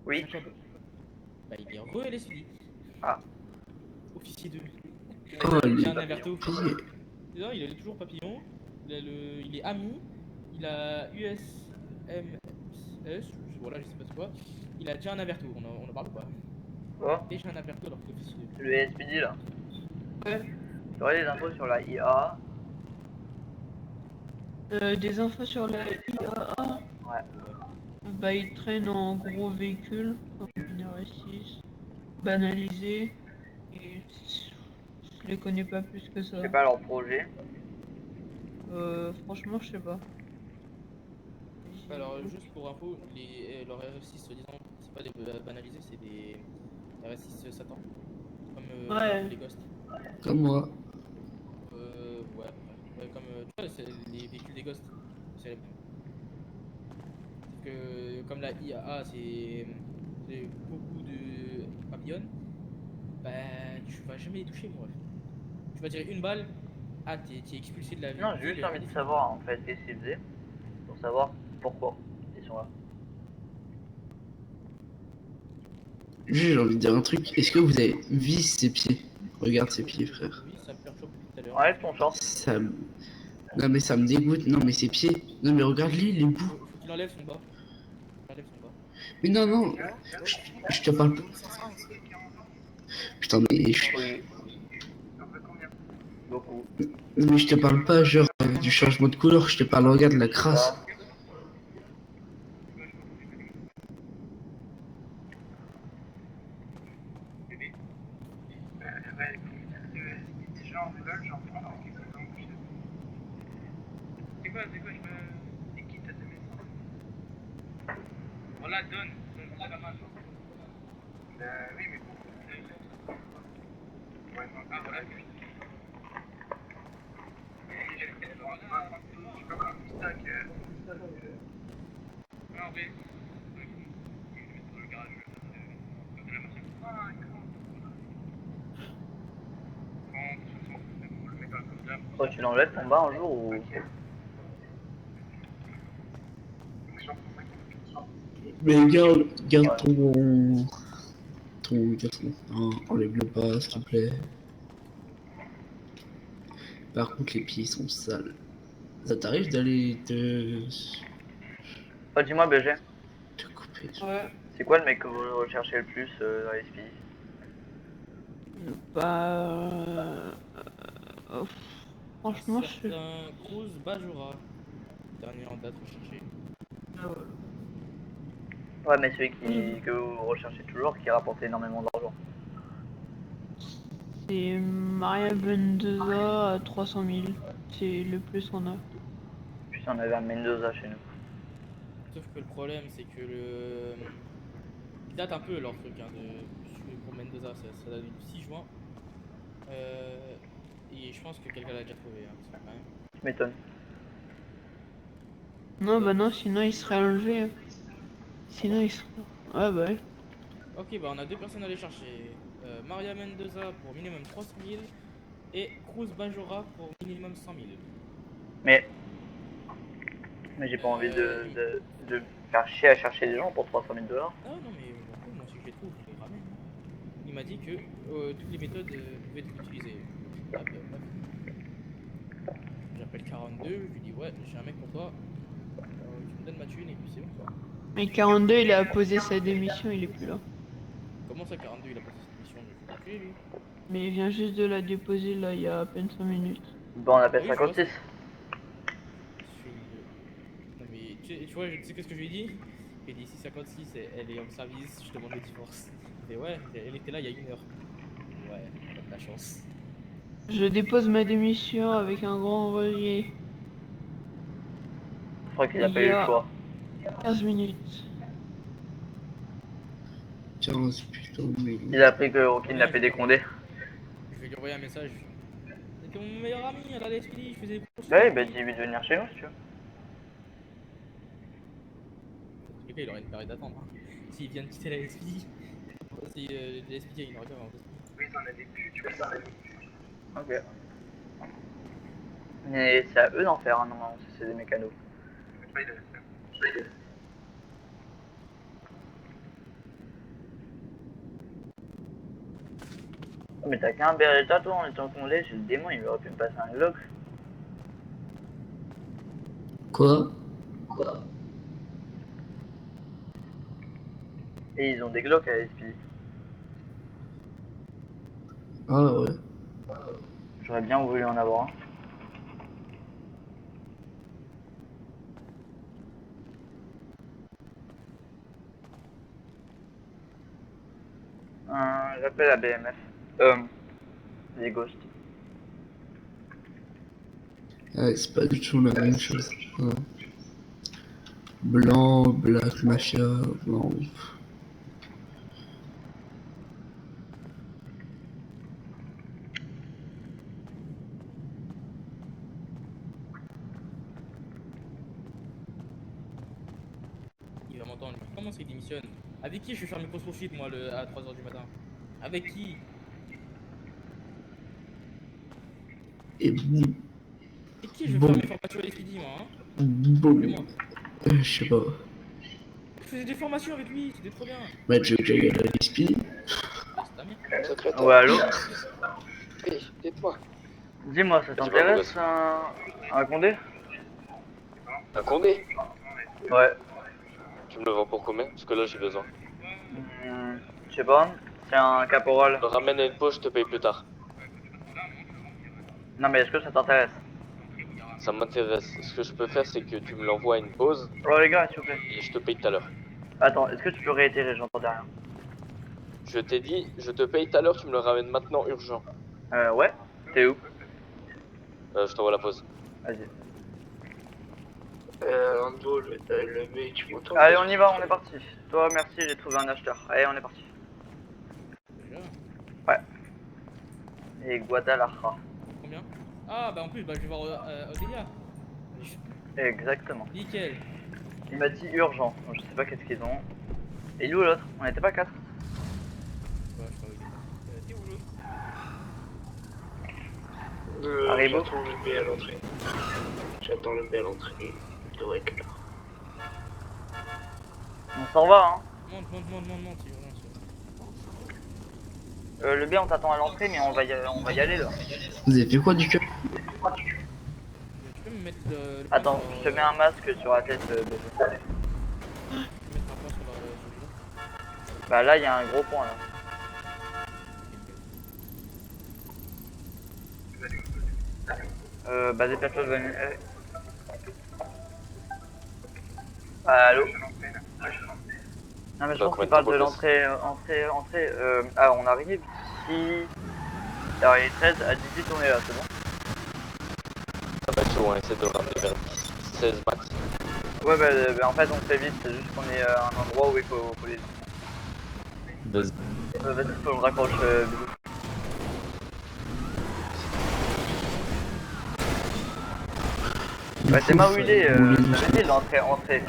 Oui. Bah il est re-LSPD. Ah. Officier 2. Oh, Il il a est un averto. pillé. Non, il a toujours papillon. Il est ami. Il a USMS. Voilà, je sais pas c'est quoi. Il a déjà un averto. On en parle ou pas? Oh, Déjà un averto alors que officier 2. le SPD là. Ouais. T'aurais des infos sur la IA? Des infos sur la IAA. Ouais. Bah, ils traînent en gros véhicule, en RS6, banalisé. Et je les connais pas plus que Je ça. sais pas leur projet. Franchement, je sais pas. Alors, juste pour info, leurs RF6, soi-disant, c'est pas des banalisés, c'est des RS6 Satan. Comme Ouais. un peu les Ghosts. Comme moi. Ouais, à peu près. Ouais, comme tu vois, c'est les véhicules des Ghosts. C'est les mêmes. Sauf que, comme la IAA, c'est beaucoup de papillons, bah, tu vas jamais les toucher, mon ref. Tu vas tirer une balle, t'es expulsé de la ville. Non, j'ai juste envie de savoir en fait qu'est-ce qu'ils faisaient. Pour savoir pourquoi ils sont là. Juste, j'ai envie de dire un truc. Est-ce que vous avez vu ses pieds? Regarde ses pieds, frère. Oui, ça me perturbe depuis tout à l'heure. Enlève ton short. Ça me... Non, mais ça me dégoûte. Non, mais ses pieds. Non, mais regarde-lui, il est beau. Faut qu'il enlève son bas. Il enlève son bas. Mais non, non. Je te parle pas. Putain, mais Oui. Beaucoup. mais je te parle pas, genre, du changement de couleur. Je te parle, regarde la crasse. Ça. C'est quoi, je me. C'est qui ta maison? Voilà, donne, c'est la main. Oui, mais bon. Ouais, non, ah, voilà, oui. Je sais pas comment on stack. Non, en vrai. Je vais mettre dans le garage. De la machine. Ah, on le met pas comme ça. Toi, tu l'enlèves ton bas un jour ou. Mais garde ton garçon. Non, enlève-le pas, s'il te plaît. Par contre, les pieds sont sales. Ça t'arrive d'aller Oh, dis-moi, BG. te couper? Ouais. C'est quoi le mec que vous recherchez le plus dans les SPI? Bah. Franchement, je sais Certain Cruz Bajora. Dernier en date recherché. pas. Ouais, mais celui que vous recherchez toujours, qui rapporte énormément d'argent. C'est Maria Mendoza à 300 000. C'est le plus qu'on a. Puis on avait un Mendoza chez nous. Sauf que le problème, c'est que ils datent un peu leur truc hein, pour Mendoza. Ça date du 6 juin. Et je pense que quelqu'un l'a déjà trouvé. Hein, parce que quand même. Tu m'étonnes. Non, bah non, sinon il serait enlevé. Hein. Sinon il serait. Ouais, bah ouais. Ok, bah on a deux personnes à aller chercher. Maria Mendoza pour minimum 300 000 et Cruz Bajora pour minimum 100 000. Mais j'ai pas envie de faire chier à chercher des gens pour 300 000 $. Ah non, mais je m'en fous, moi si je les trouve, je les ramène. Il m'a dit que toutes les méthodes pouvaient être utilisées. Ah, bah, bref. J'appelle 42, je lui dis ouais, j'ai un mec pour toi. Tu me donnes ma thune et puis c'est bon quoi. Mais 42, il a posé sa démission, il est plus là. Comment ça 42 il a passé cette mission? Je vais l'enculer lui. Mais il vient juste de la déposer là, il y a à peine 5 minutes. Bon, on appelle Oui, je vois 56. Non mais tu vois, tu sais qu'est-ce que je lui ai dit? Il dit si 56 elle est en service, je demande le divorce. Il fait ouais, elle était là il y a 1 heure. Ouais, t'as de la chance. Je dépose ma démission avec un grand regret. Je crois qu'il a Il pas y eu le a choix. 15 minutes. 15 putain, mais. Il a appris qu'on kidnappait des condés. Je vais lui envoyer un message. C'était mon meilleur ami à la LSPD, je faisais des courses. Ouais, bah dis-lui de venir chez nous si tu veux. En tous les cas, il aurait une période d'attente. Hein. S'il vient de quitter la LSPD, si la LSPD a une ordre en Oui, t'en as des plus, tu vois, t'en as des plus. Ok. Mais c'est à eux d'en faire, hein, normalement, si c'est des mécanos. Mais t'as qu'un Beretta toi en étant condé, j'ai le démon, il aurait pu me passer un Glock. Quoi? Et ils ont des Glocks à SP. Ah ouais. J'aurais bien voulu en avoir un. J'appelle la BMF. Les Ghosts. Ouais, c'est pas du tout la même chose. Ouais. Blanc, black, mafia, blanc. Il va m'entendre. Comment c'est qu'il démissionne? Avec qui je vais faire mes courses poursuites, moi, à 3h du matin? Avec qui? Et boum, Avec qui je vais bon, faire mes formations à l'SPD, moi, hein? bon. Appelez-moi. Je sais pas. Je faisais des formations avec lui, c'était trop bien. Bah, tu veux que j'aille à la l'SP? Ah, c'est ta mère. Secrétaire. Ouais, allô? Oui, dites-moi. Dis-moi, ça Dis-moi, t'intéresse Bogas. un Condé? Un Condé? Ouais. Tu me le vends pour combien? Parce que là j'ai besoin. Je sais pas, c'est un caporal. Je le ramène à une pause, je te paye plus tard. Non mais est-ce que ça t'intéresse? Ça m'intéresse. Ce que je peux faire, c'est que tu me l'envoies à une pause Oh les gars, s'il vous plaît. et je te paye tout à l'heure. Attends, est-ce que tu peux réitérer? J'entendais rien. Je t'ai dit, je te paye tout à l'heure, tu me le ramènes maintenant urgent. Ouais. T'es où? Je t'envoie la pause. Vas-y. Ando, le mec, tu m'entends? Allez, on y va, on est parti. Toi, merci, j'ai trouvé un acheteur. Allez, on est parti. Déjà. Et Guadalajara. Combien? Ah, bah en plus, bah, je vais voir Odélia. Exactement. Nickel. Il m'a dit urgent, donc je sais pas qu'est-ce qu'ils ont. Et il est où l'autre? On était pas 4. Ouais, je crois que t'es où l'autre? Haribo. J'attends le B à l'entrée. J'attends le B à l'entrée. Il devrait être là. On s'en va, hein. Monte, c'est urgent. Le B, on t'attend à l'entrée, mais on va y aller là. Vous avez fait quoi du cœur? Tu peux me mettre le Attends, point je sur, te mets un masque sur la tête, bébé. Tu peux mettre un point sur le Bah là, il y a un gros point là. Bah déplace-toi de venir. Allô? Non mais je pense qu'il parle de l'entrée, ah on arrive ici. Alors il est 13, à 18 on est là, c'est bon? Ça va être chaud, on essaie de le ramener vers 16 max. Ouais bah en fait on fait vite, c'est juste qu'on est à un endroit où il faut les... Vas-y. Vas-y, faut me raccroche, bisous. Bah c'est moi où il est, j'avais dit l'entrée, entrée.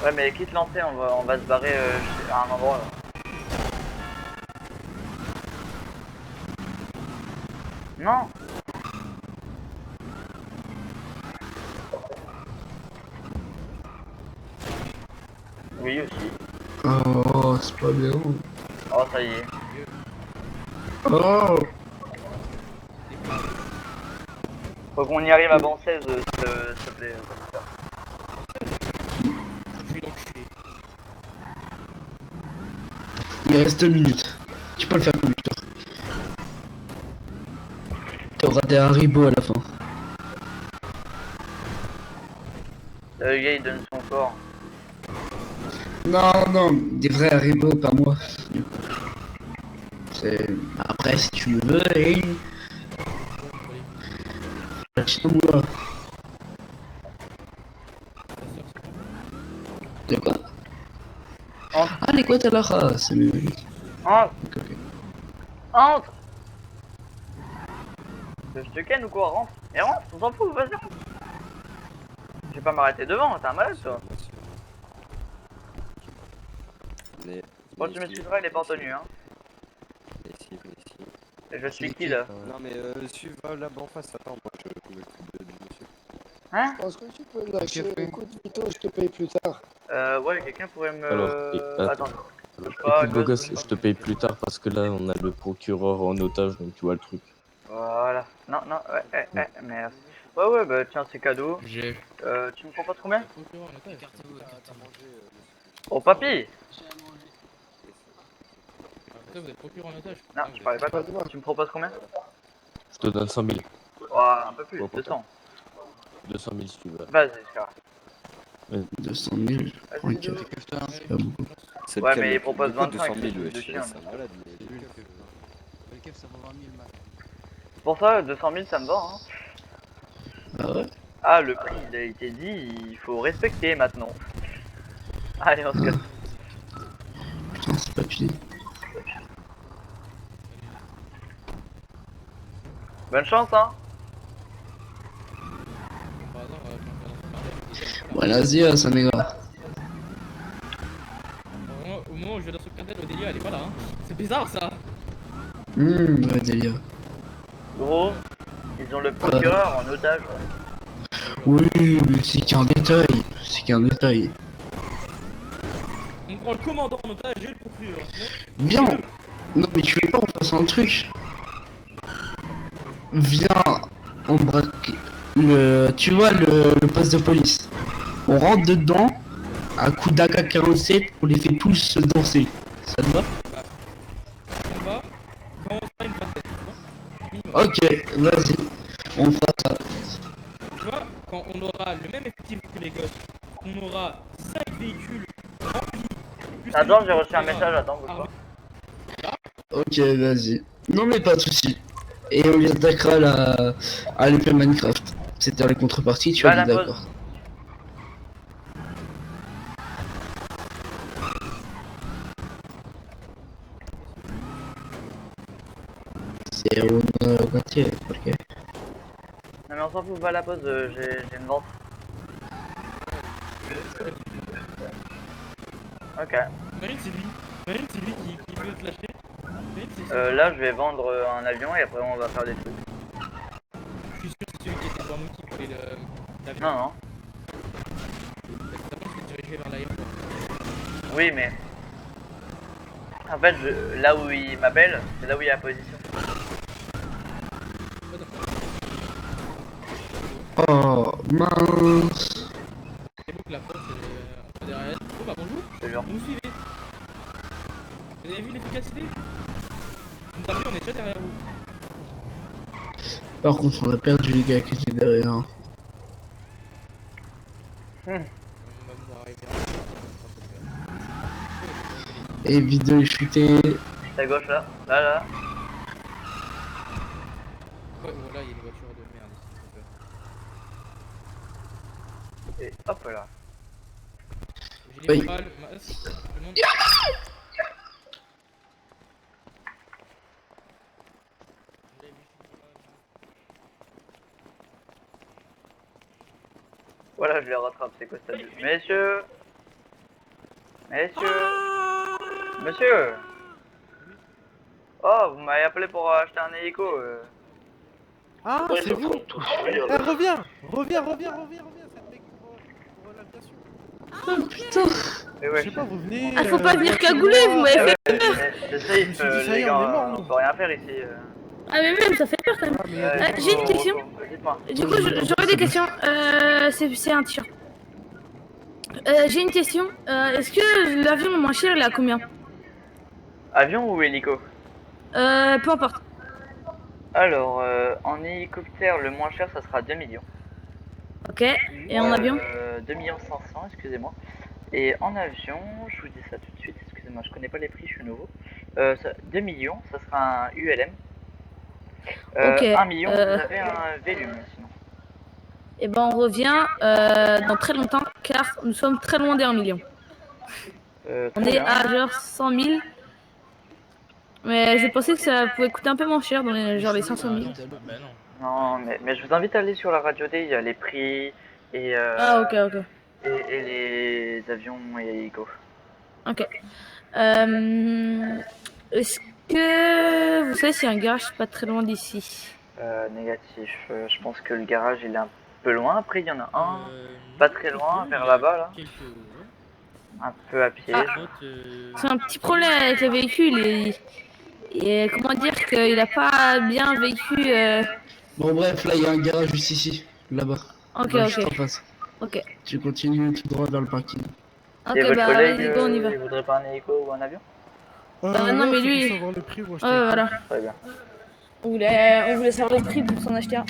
Ouais mais quitte l'entrée, on va se barrer à un endroit là. Non. Oui aussi. Oh, c'est pas bien. Oh ça y est. Oh! Faut qu'on y arrive avant 16 s'il te plaît. Je vais l'enculer. Il reste 2 minutes. Tu peux le faire, conducteur. T'auras des haribots à la fin. Le gars il donne son corps. Non, des vrais haribots, pas moi. C'est... Après, si tu le veux, et... Lâche-moi. De quoi? Entre. Ah, les Guadalajara, c'est mieux. Entre. Ok. Entre. Je te ken ou quoi? Rentre. Et rentre, on s'en fout, vas-y. Je vais pas m'arrêter devant, t'es un malade toi. Bon tu m'excuseras, il est pas en tenue hein. Et je suis qui là? Non mais suivez là-bas en face, attends, moi je pouvais plus du monsieur. Hein? Est-ce que tu peux lâcher? Écoute, Vito, je te paye plus tard. Ouais, quelqu'un pourrait me... Alors, Attends. écoute, beau gosse, je te paye plus tard parce que là, on a le procureur en otage, donc tu vois le truc. Voilà. Non, ouais, merci. Ouais, bah tiens, c'est cadeau. J'ai. Tu me proposes combien? Procureur en otage. Oh, papy! Putain, vous êtes procureur en otage. Non, je parlais pas de toi. Tu me proposes combien? Je te donne 100 000. Oh, un peu plus, Ouais, 200. 200 000 si tu veux. Vas-y, c'est grave. 200 000, je prends un café. C'est pas beaucoup. C'est Ouais, lequel, mais il le- propose de quoi 25, 200 000, de wesh, chien. c'est un malade, mais lui, Pour ça, 200 000, ça me va, hein. Ah ouais? Ah, le prix, il a été dit, il faut respecter maintenant. Allez, on se casse. Putain, c'est pas fini. Bonne chance, hein. Par hasard, Buenos días, amigo. au moment où je vais dans ce cartel, Odélia, elle est pas là. Hein. C'est bizarre ça. Ouais, délire. Gros, ils ont le procureur en otage. Oui, mais c'est qu'un détail. C'est qu'un détail. On prend le commandant en otage et le procureur. Viens. Non, mais tu veux pas, on fasse un truc. Viens, on braque le... Tu vois, le poste de police. On rentre dedans, à coup d'AK-47, on les fait tous danser. Ça te va? On va quand on fera une vingtaine. Minimum. Ok, vas-y. On fera ça. Tu vois, quand on aura le même effectif que les gosses, on aura 5 véhicules remplis. plus Attends, les j'ai reçu un hélicoptères message, attends, bouge armés. pas. Ok, vas-y. Non, mais pas de soucis. Et on les attaquera à l'épée Minecraft. C'était la contrepartie, tu Bah, as dit la pause. d'accord. C'est un quartier, ok. Non, mais on s'en fout, va à la pause, j'ai une vente. Ok. Imagine c'est lui. Imagine c'est lui qui veut te lâcher. Imagine c'est Là, je vais vendre un avion et après, on va faire des trucs. Je suis sûr que c'est celui qui était devant nous qui voulait l'avion. Non, non. D'abord, je vais diriger vers l'aéroport. Oui, mais... En fait, là où il m'appelle, c'est là où il y a la position. Oh, mince. C'est beau que la porte est derrière elle. Oh bah bonjour. Je te jure. Vous nous suivez. Vous avez vu l'efficacité? Vous tapez, on est déjà derrière vous. Par contre, on a perdu les gars qui étaient derrière. On va vous arriver. Évite de les shooter. C'est à gauche, là. Là. Ouais, voilà, il y a une voiture de merde ici. Et hop là. Gilet Oui. pâle, masque, tout le monde. Voilà, je les rattrape, c'est quoi ça? Messieurs! Monsieur! Oh, vous m'avez appelé pour acheter un hélico. Ah, Pourquoi ils c'est sont en vous. train de tous fuir, Eh, là? reviens, c'est le mec pour l'aviation. Oh putain. Mais Je ouais, sais pas, vous venez... Ah, faut pas venir chez cagoulé, moi. vous m'avez fait. J'essaye, Je me suis dit, ça y les est, gars, on est mort, nous. on peut rien faire ici. Ah, mais même, ça fait peur quand même. Ah, mais il y a des gens- J'ai une question. Dites-moi. Du coup, j'aurais des questions. C'est un t-shirt. J'ai une question. Est-ce que l'avion le moins cher, il est à combien? Avion ou hélico? Peu importe. Alors, en hélicoptère, le moins cher, ça sera 2 millions. Ok. Et en avion? 2 millions 500, excusez-moi. Et en avion, je vous dis ça tout de suite, excusez-moi, je connais pas les prix, je suis nouveau. 2 millions, ça sera un ULM. Ok, 1 million, vous avez un Vélum, sinon. Et ben, on revient dans très longtemps, car nous sommes très loin des 1 million. On Très est bien. à genre 100 000. Mais je pensais que ça pouvait coûter un peu moins cher, dans les, genre les 500 000. Bah non. Non, mais je vous invite à aller sur la radio D, il y a les prix et, Ah, ok. et les avions et hélicos. Ok. Est-ce que vous savez s'il y a un garage pas très loin d'ici? Négatif, je pense que le garage il est un peu loin, après il y en a un Non, pas très loin, vers là-bas là. Quelques... Un peu à pied. Ah. L'autre, C'est un petit problème avec le véhicule et comment dire qu'il a pas bien vécu. Bon, bref, là, il y a un garage juste ici, là-bas. Ok, Là, juste en ok. face. Ok. Tu continues tout droit vers le parking. Ok, Et votre bah collègue, vas-y, go, on y va. il voudrait pas un hélico ou un avion? Non, mais faut lui- savoir le prix, moi, je Ouais, t'ai voilà. Très bien. On voulait savoir le prix pour s'en acheter un.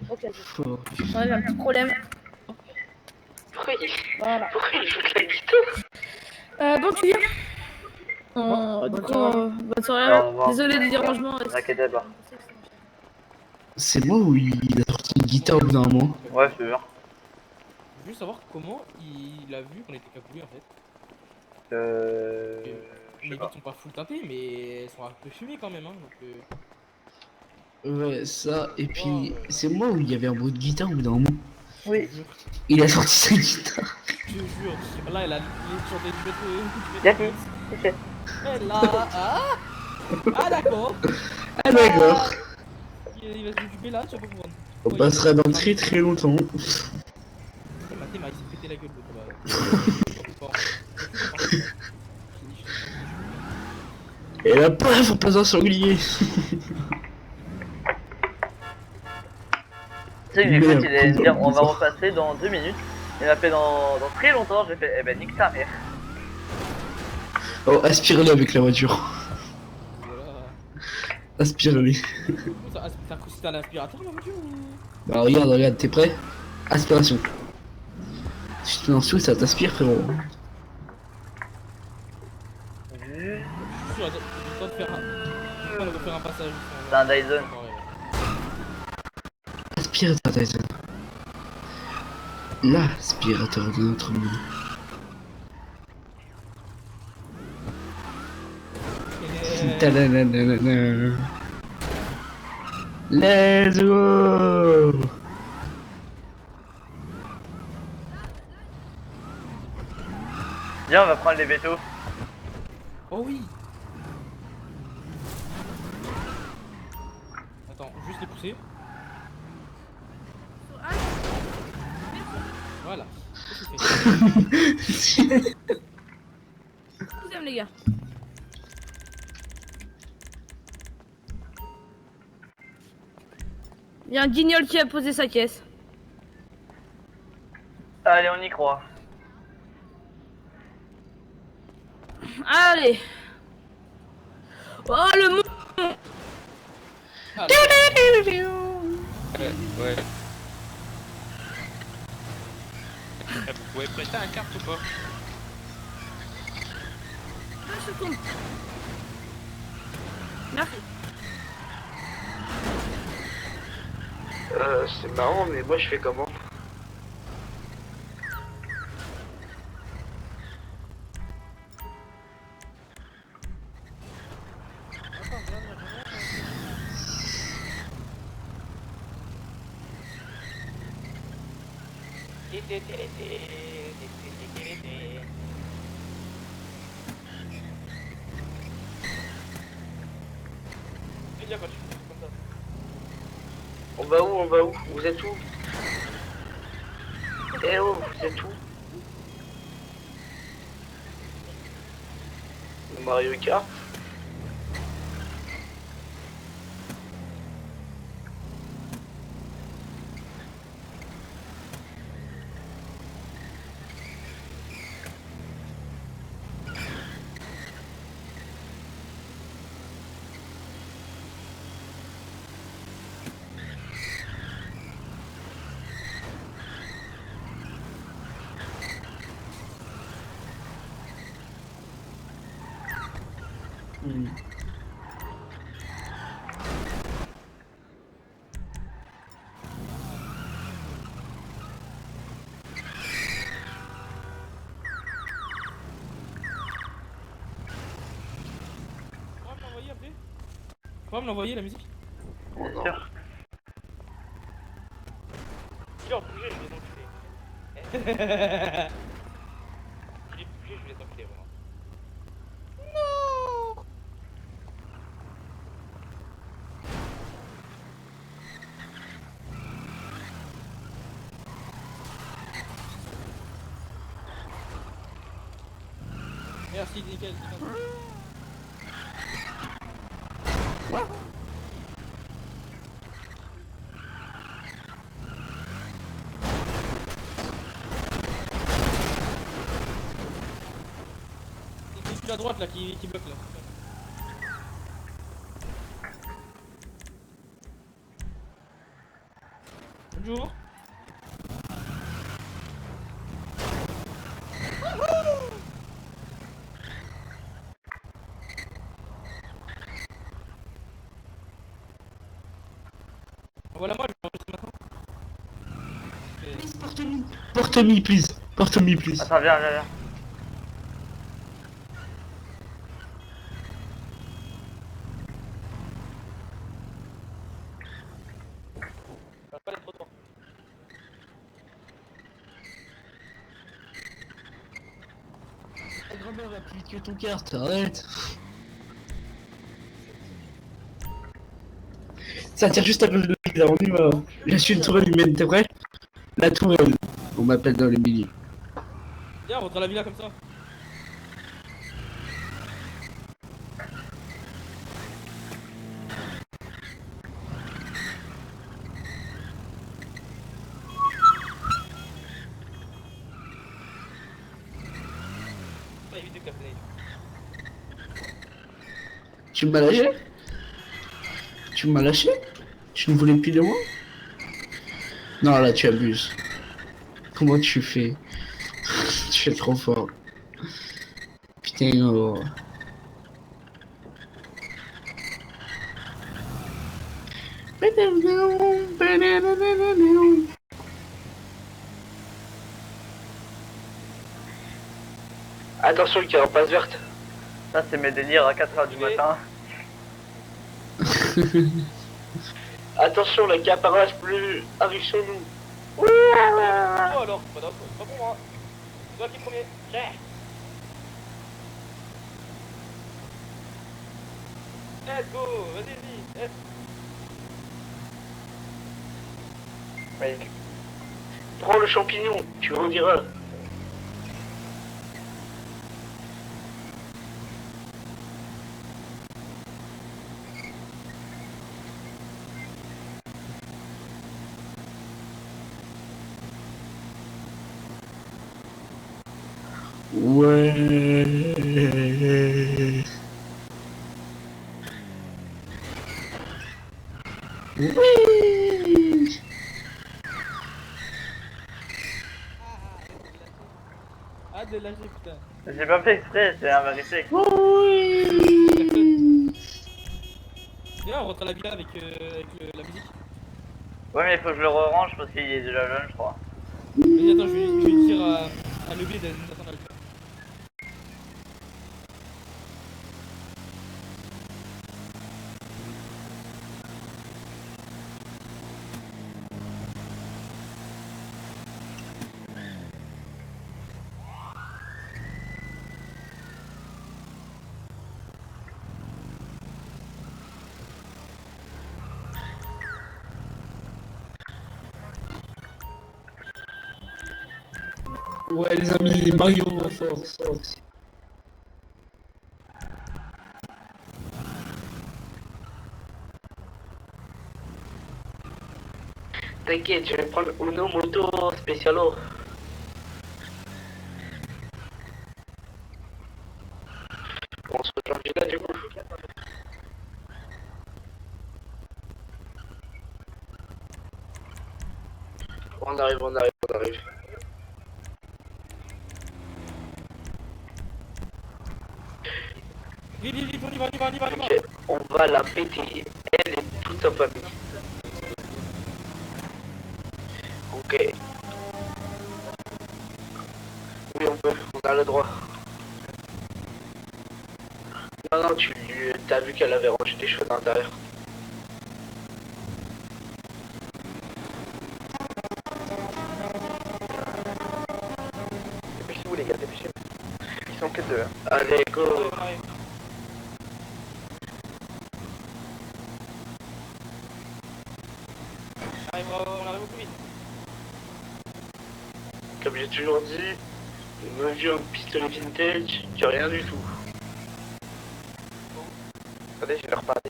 Ok. Oh. Ouais, j'ai un petit problème. Pourquoi Voilà. il joue de la guitare? Bon, tu viens bonne du coup, soirée. bonne soirée. Au revoir. Désolé du dérangement. Ne vous inquiétez pas. C'est moi ou il a sorti une guitare au bout d'un moment? Ouais, c'est sûr. je veux juste savoir comment il a vu qu'on était cagoulés en fait. Je Les sais vitres pas. sont pas full teintées, mais elles sont un peu fumées quand même. Hein, donc, Ouais, ça, et puis Ouais. c'est moi où il y avait un bruit de guitare au bout d'un moment. Oui. je te jure, Il a sorti sa guitare. je te jure. Là, elle a chanté du métro. Yapi, c'est Elle là. Ah d'accord. Ah, d'accord. Il va se m'occuper là, tu vas pas comprendre. On passera dans très très longtemps. Théma, il s'est pété la gueule l'autre là. Et là, paf, on passe un sanglier. Tu sais que j'ai cru Merde, qu'il allait me dire on va bizarre. repasser dans 2 minutes. Il m'a fait dans très longtemps, j'ai fait eh ben nique ta mère. Oh, aspire-le avec la voiture. Voilà. Aspire-le. T'as cru que c'était un aspirateur la voiture ou... Bah, regarde, t'es prêt? Aspiration. Si tu te mets en dessous, ça t'aspire, frérot. Je suis sûr, j'ai le temps de faire un passage. C'est un Dyson. Aspirateur Dyson. L'aspirateur de notre monde. Tadadadadada. Let's go! Viens, on va prendre les vétos. Oh oui. Attends, juste les pousser. Voilà. Je vous aime, les gars. Il y a un guignol qui a posé sa caisse. Allez, on y croit. Allez. Oh, le mot. Ah, Ouais. Vous pouvez prêter un carte ou pas? Je tombe. Merci. C'est marrant, mais moi je fais comment? On va où? Vous êtes où? Eh oh, vous êtes où? Mario Kart? Tu pourras me l'envoyer la musique? Bien sûr. Genre, bougez, je vais t'enculer. Bougez, je vais t'enculer vraiment. Merci, nickel. C'est celui à droite là qui bloque là. Bonjour. Voilà moi, je vais enregistrer maintenant. Porte-me, please. Porte-me, please. Attends, viens. Ça va pas aller trop tôt. Ta grand-mère va plus vite que ton carte, arrête. Ça tire juste à cause de la on y va. Je suis une tourelle humaine, t'es prêt? La tourelle. On m'appelle dans le milieu. Viens, on rentre à la villa comme ça. Pas éviter de casser. Tu m'as lâché? Tu m'as lâché? Tu ne voulais plus de moi? Non, là, tu abuses. Comment tu fais? Tu es trop fort. Putain, oh. Attention, le carapace verte. Ça, c'est mes délires à 4h du matin. Attention, la carapace bleue arrive sur nous. Oh alors, pas pour moi. C'est toi qui es premier. Yeah. Let's go, vas-y. Oui. Prends le champignon, tu rediras. Ouais. Oui. Ah, de lâcher, putain. J'ai pas fait exprès, c'est la vérité. Oui. Viens, on rentre à la villa avec, la musique. Ouais, mais il faut que je le re-range parce qu'il est déjà jeune, je crois. Vas-y, attends, je vais dire à Nobé d'attendre à le faire. Ouais, les amis, Mario, force. T'inquiète, je vais prendre Uno Moto Specialo. On se rejoint là du coup. On arrive. Vite, on y va. Ok, on va la péter, elle et toute sa famille. Ok. Oui, on peut, on a le droit. Non, tu t'as vu qu'elle avait rangé des choses à l'intérieur. Dépêchez-vous les gars, dépêchez-vous. Ils sont que deux. Hein. Allez, go. On arrive au plus vite. Comme j'ai toujours dit, Il m'a vu un pistolet vintage, tu rien du tout. Attendez, je vais leur parler.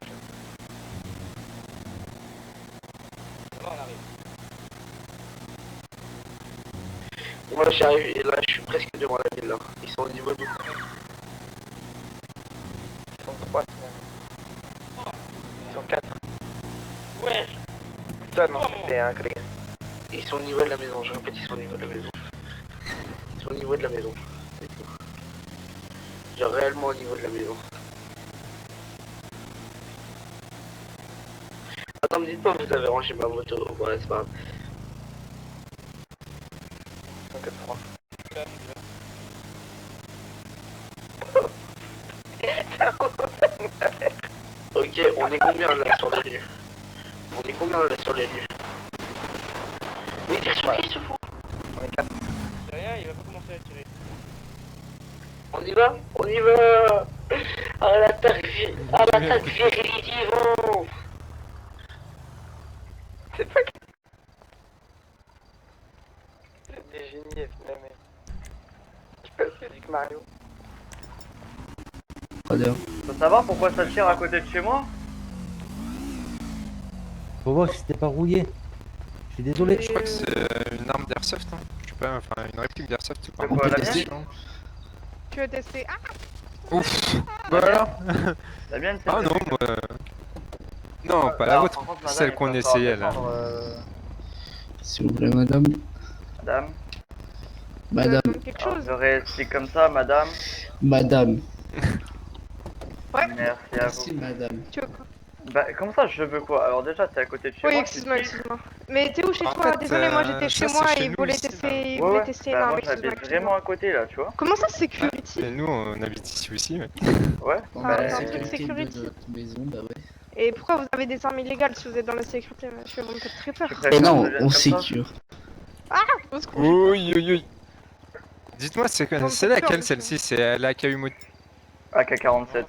Moi j'arrive et là je suis presque devant la ville là. Ils sont au niveau d'où? Ils sont 3 Ils sont 4. Ouais. Ça non, c'est un collègue. Ils sont au niveau de la maison, je répète, ils sont au niveau de la maison. Ils sont au niveau de la maison. C'est tout. Genre réellement au niveau de la maison. Attends, me dites pas que vous avez rangé ma moto. Ouais, c'est pas grave. 183. Ok, on est combien là sur les lieux? On est combien là sur les lieux? Oui, tire sur qui se fout? On est 4. C'est rien, il va pas commencer à tirer. On y va? On y va! À l'attaque viridivo! C'est pas que... C'est des génies, mais... Je peux le avec Mario. Pas d'heure. Faut savoir pourquoi ça tire à côté de chez moi? Faut voir si c'était pas rouillé. Je suis désolé. Je crois que c'est une arme d'airsoft, hein. Je sais pas, enfin une réplique d'airsoft, c'est pas quoi, la tester, mienne? hein. Tu veux tester? Ouf! Voilà! La mienne, c'est Ah non, moi... Non, pas la Alors, vôtre, par contre, madame, celle il qu'on va falloir essayait là. descendre, S'il vous plaît, madame. Madame, Madame. Quelque alors, chose? je réexplique comme ça, madame. Madame. Ouais. Merci à vous. Merci, madame. Tu veux quoi? Bah, comment ça, je veux quoi? Alors, déjà, t'es à côté de chez Oui, moi. excuse-moi, excuse-moi. Mais t'es où chez En toi? fait, Désolé, moi j'étais chez ça, moi c'est et chez ils nous voulaient ici, tester. Ils Ouais, voulaient ouais. tester. Bah, Non, moi, mais excuse-moi. j'habite vraiment à côté, là, tu vois. Comment ça, security? Et nous, on habite ici aussi, mais... Ouais, Dans bah, Ah, la c'est un truc sécurité security. de notre maison, bah ouais. Et pourquoi vous avez des armes illégales si vous êtes dans la sécurité, monsieur? Vous me faites très peur. tu Et préfères non, que je vienne on comme ça sécure. Au secours. Oui, oui, oui. Dites-moi, c'est me c'est fait laquelle peur, celle-ci? C'est la KU Moto... AK-47.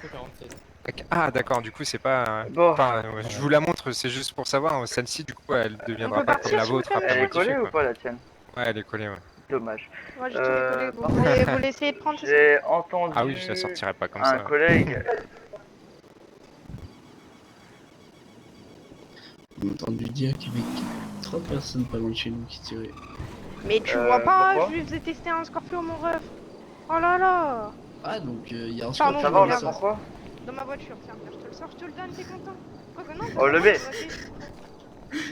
Ah d'accord, du coup c'est pas... Bon. Enfin, je vous la montre, c'est juste pour savoir, celle-ci du coup elle deviendra peut pas partir, comme la s'il vous vôtre plaît, après Elle est modifiée collée ou quoi. pas, la tienne? Ouais, elle est collée, ouais. Dommage. Moi j'ai tout décollé. Vous pardon. voulez essayer de prendre, c'est ça? J'ai entendu Ah oui, ça sortirait pas comme un ça. collègue. On a entendu dire qu'il y avait 3 personnes pas loin de chez nous qui tiraient. Mais tu vois pas, pourquoi je lui faisais tester un Scorpio, mon ref. Oh là là. Ah, donc il y a un Pardon, Ça scorpion va, on dans a le sens. pourquoi? Dans ma voiture, tiens, je te le sors, je te le donne, t'es content? Quoi que non? Oh, le B.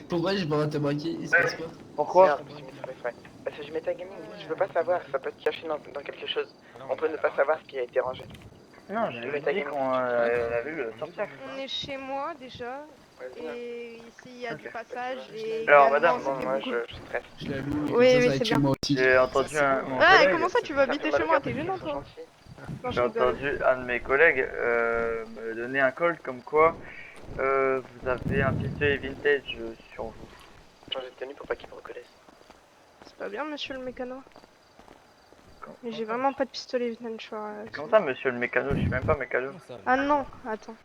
Pourquoi j'ai pas été braqué? Il se passe quoi? Pourquoi? Merde, je m'y serais fait. Parce que je métagaming, je peux pas savoir, ça peut être caché dans quelque chose. On peut ne pas savoir ce qui a été rangé. Non, j'ai dit qu'on a vu le sortir. On est chez moi déjà, et ici il y a du passage et Alors, également, madame, ça fait Moi beaucoup. je stresse. Je la loue. Oui, et oui, ça va c'est être chez bien. moi aussi. J'ai entendu mon Ah, et collègue. comment ça tu vas habiter chez moi? T'es gênant toi? Non, je J'ai rigole. entendu un de mes collègues me donner un call comme quoi vous avez un pistolet vintage sur vous. Changer de tenue pour pas qu'ils me reconnaissent. C'est pas bien, monsieur le mécano. Comment- Mais j'ai vraiment pas de pistolet vintage. Comment ça, monsieur le mécano? Je suis même pas mécano. Ah non, attends.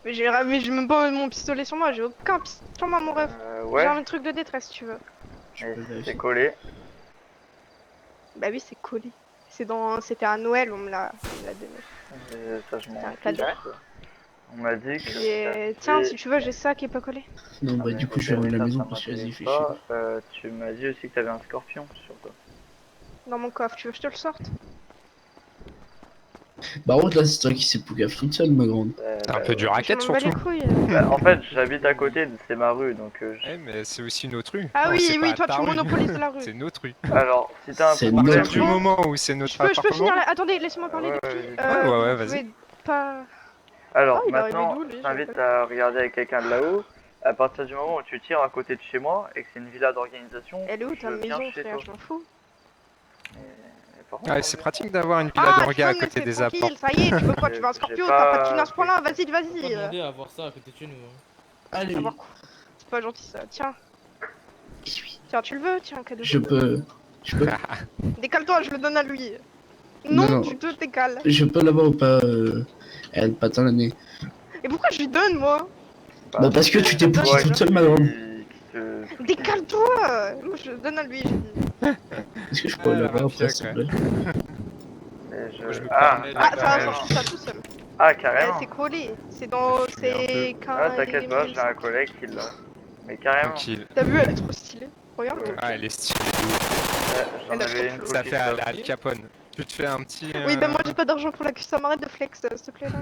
mais j'ai même pas mon pistolet sur moi, j'ai aucun pistolet sur moi, mon ref. Ouais, J'ai un truc de détresse, si tu veux. et c'est collé. Bah oui, c'est collé. C'était à Noël, on me l'a donné. Et ça, je m'en C'est un fiche. cadeau. On m'a dit que. Et tiens, si tu veux, j'ai ça qui est pas collé. Non, bah du coup, je vais rendre la maison parce que vas-y, fais chier. Tu m'as dit aussi que t'avais un scorpion sur toi. Dans mon coffre, tu veux que je te le sorte? Bah, contre, là, c'est toi qui sais poucave toute seule, ma grande. C'est un peu du racket Je m'en bats surtout. les couilles. Bah, en fait, j'habite à côté, c'est ma rue, donc. Eh mais c'est aussi notre rue. Ah Non, oui, c'est oui, pas toi ta tu rue. monopolises la rue. C'est notre rue. Alors, si t'as un C'est À problème. partir du Bon. moment où c'est notre Je peux appartement... finir là. Attendez, laissez-moi parler Ouais, de ouais, prix. ouais, ouais, Vous vas-y. pouvez pas. Alors, Ah, il est arrivé maintenant, d'où, lui, je je t'invite sais à regarder avec quelqu'un de là-haut. À partir du moment où tu tires à côté de chez moi et que c'est une villa d'organisation. Elle est où ta je viens maison, chez frère? toi. Je m'en fous. Et par contre, Ouais, c'est pratique d'avoir une villa Ah, tu d'orga vas à me côté laisser des apports. tranquille, ça y est, tu veux quoi? Tu veux un J'ai Scorpio? pas- T'as pas de thune à ce point-là? Vas-y, Pas vas-y. demander à avoir ça à côté de chez nous. Hein. Allez, Savoir quoi? C'est pas gentil ça. Tiens. Tiens, tu le veux? Tiens, cadeau. je peux. Décale-toi, je le donne à lui. Non, Non. tu te décales. Je peux l'avoir ou pas elle pas tant l'année. Et pourquoi je lui donne, moi? Bah, parce que tu t'es toi poussé toute seule, ma grande. qui Décale-toi. Moi, je donne à lui, j'ai dit. Est-ce que je pourrais le voir après, s'il te plaît? Ah, ça va sortir ça tout seul. Ah, carrément. C'est collé. C'est dans... C'est... Ah, t'inquiète pas, j'ai un collègue qui l'a. Mais carrément. Tranquille. T'as vu, elle est trop stylée. Regarde. Ah, elle est stylée. J'en avais une Ça fait à la Al Capone. Tu te fais un petit. Oui, bah moi j'ai pas d'argent pour la custom, arrête de flex, s'il te plaît là.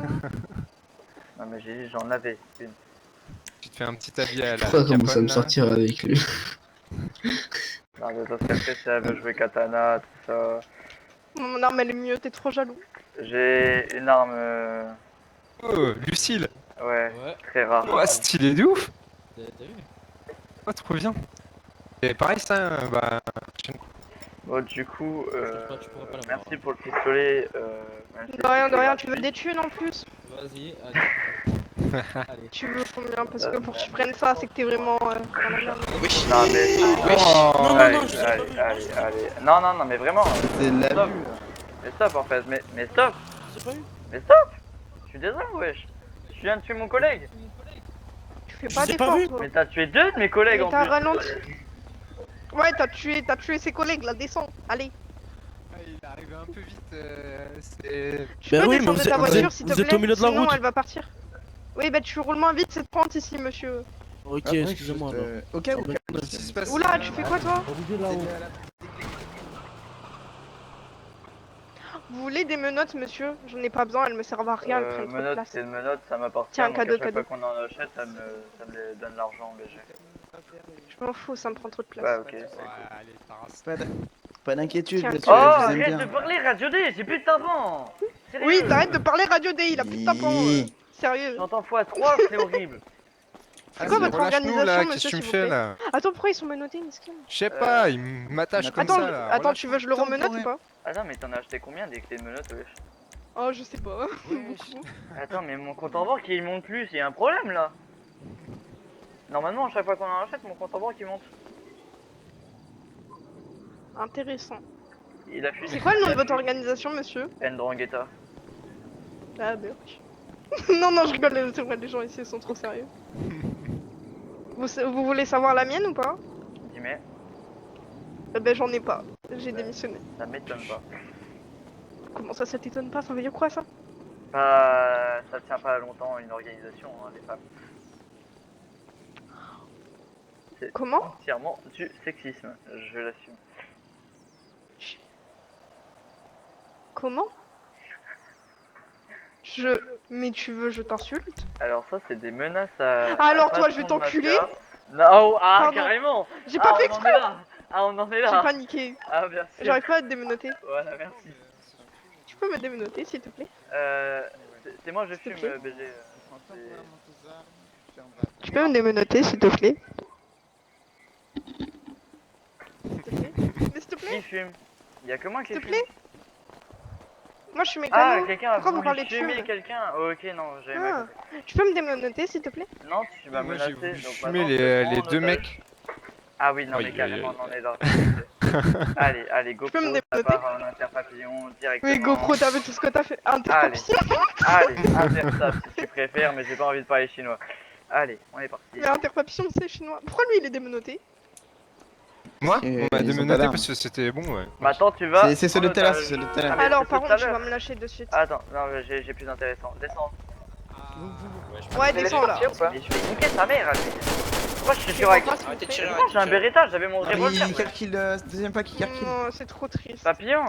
Non, mais j'ai dit j'en avais une. Tu te fais un petit habit à la Pourquoi Al Capone. commencer à me sortir avec lui? Non, mais parce qu'après, si elle veut jouer katana, tout ça. Mon arme elle est mieux, t'es trop jaloux. J'ai une arme. Oh, Lucille. Ouais, très rare. Oh, stylé de ouf. T'as vu? Oh, trop bien. Et pareil, ça, bah. Bon, du coup, Tu pourras pas l'avoir. merci pour le pistolet. De rien, tu veux des thunes en plus? Vas-y, allez. Allez. Tu veux combien? Parce que pour que tu prennes ça, c'est que t'es vraiment dans la merde. Non, mais. Non, allez, non, je sais allez, pas. allez. Non, mais vraiment. C'est la Stop. vue. Mais stop en fait, mais stop. J'ai pas eu. Mais stop. Je suis désolé, wesh. Je viens de tuer mon collègue. Tu fais pas J'ai pas d'efforts vu. toi. Mais t'as tué deux de mes collègues Mais en t'as plus. ralenti. Ouais, t'as tué ses collègues là, descends, allez. Il est arrivé un peu vite. C'est. Tu peux descendre de ta voiture s'il te plaît, êtes au milieu de la sinon route. elle va partir. Oui, bah tu roules moins vite, c'est 30 ici, monsieur. Ok, excusez-moi. alors. Ok, Qu'est-ce qui se passe? Oula, tu fais quoi toi? Vous voulez des menottes, monsieur? J'en ai pas besoin, elles me servent à rien, elles prennent trop de Menottes, place. c'est une menotte, ça m'appartient. Tiens, donc cadeau, à chaque cadeau. fois qu'on en achète, ça me donne l'argent en BG. Je m'en fous, ça me prend trop de place. Ouais, ok. Allez, Taras. Pas d'inquiétude, Tiens. monsieur, Oh, je vous aime arrête bien. de parler, Radio D, j'ai plus de d'avant. Oui, t'arrêtes de parler Radio D, il a plus de tapant. Sérieux. J'entends x3, c'est horrible. C'est quoi votre Relâche-nous là, organisation, qu'est-ce que tu monsieur, me s'il vous fais plaît? là? Attends, pourquoi ils sont menottés, mesquin? Je sais pas, il m'attache comme Attends, ça là. attends, tu veux que je le remenote ou pas? Attends, mais t'en as acheté combien des clés de menottes, wesh? Oh, je sais pas. Beaucoup. Attends, mais mon compte en banque il monte plus, il y a un problème là. Normalement, à chaque fois qu'on en achète, mon compte en banque il monte. Intéressant. Il a fui. C'est quoi le nom de votre organisation, monsieur? Ndrangheta. Ah, ben oui. Non, non, je rigole, c'est vrai, les gens ici ils sont trop sérieux. Vous voulez savoir la mienne ou pas? Dis-moi, Ben j'en ai pas, j'ai démissionné. ça m'étonne pas. Comment ça t'étonne pas? Ça veut dire quoi ça? Bah, ça tient pas longtemps une organisation, hein, les femmes. C'est Comment? entièrement du sexisme, je l'assume. Comment? Mais tu veux, je t'insulte? Alors ça, c'est des menaces à... Alors à toi, je vais patron de t'enculer. mafia. Non, ah, Pardon. carrément. J'ai pas fait on en exprès. est là. Ah, on en est là. J'ai paniqué. Ah, bien sûr. J'arrive pas à te démenoter. Voilà, merci. Tu peux me démenoter s'il te plaît? C'est moi, je S'il te fume, plaît. BG. Tu peux me démenoter s'il te plaît? S'il te plaît? Mais s'il te Qui plaît? fume? Y'a que moi qui S'il te fume. plaît? Moi je suis Ah, mécano. quelqu'un a Pourquoi vous voulu parlez de fumer fume? quelqu'un. Ok, non, j'avais mal Ah. compris. Tu peux me démenoter s'il te plaît? Non, tu m'as Moi menacé. j'ai voulu donc fumer maintenant, je te prends les en deux otage. mecs. Ah oui, non, Aïe, mais aïe, carrément, aïe. on en est là. Allez, peux me GoPro, ça dépoter part en interpapillon directement. Oui, GoPro, t'as vu tout ce que t'as fait? Allez, Interpapillon. allez, intersap si tu préfères, mais j'ai pas envie de parler chinois. Allez, on est parti. Mais interpapillon, c'est chinois. Pourquoi lui il est démenoté? Moi? Et On m'a ils ont pas démenoté d'armes. parce que c'était bon, ouais. Maintenant, tu vas. C'est celui de tout à l'heure, c'est celui de tout à l'heure. mais Alors c'est par tout à contre, tu l'heure. vas me lâcher de suite. Attends, non, mais j'ai plus intéressant. Descends. Ouais, descends là. Mais je vais niquer sa mère, à lui. Pourquoi je suis sur vois un... pas ce qu'il fait. Pourquoi j'ai un Beretta? J'avais mon Ah, mais revolver. il carkille, deuxième pas qui carkille. Non, c'est trop triste. Papillon.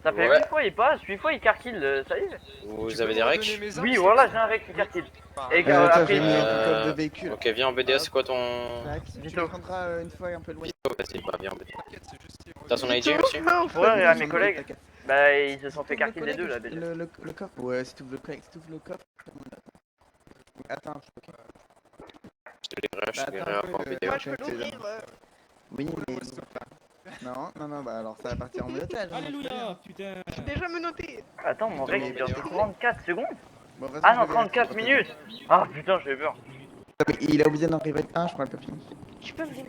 Ça fait Ouais. 8 fois il passe, 8 fois il carkill, ça y est. Vous avez des recs? Oui, voilà, j'ai un rec qui carkill. Et Attends, après, j'ai mis un code de véhicule. Ok, viens en BDA, c'est quoi ton... Tu Vito. le prendras une fois un peu loin. Vas-y, bah viens en BDA. T'as son ID, monsieur? Non, pour rire à mes collègues, bah ils se sont fait carkill les deux là déjà. Le coffre. Ouais, si tu ouvres le coffre. Attends, ok. Je te livrerai, je te Bah, livrerai attends, rapport vidéo. Moi je peux l'ouvrir. Oui, mais. Non, bah alors ça va partir en otage. Alléluia, putain. Je suis déjà menotté. Attends, mon rec il dure 34 secondes. Bon, vas-y, Ah non, je vais 34 aller. minutes. Ah putain, j'ai peur. Il a oublié d'en arriver un, je prends le papillon. Tu peux me démenoter.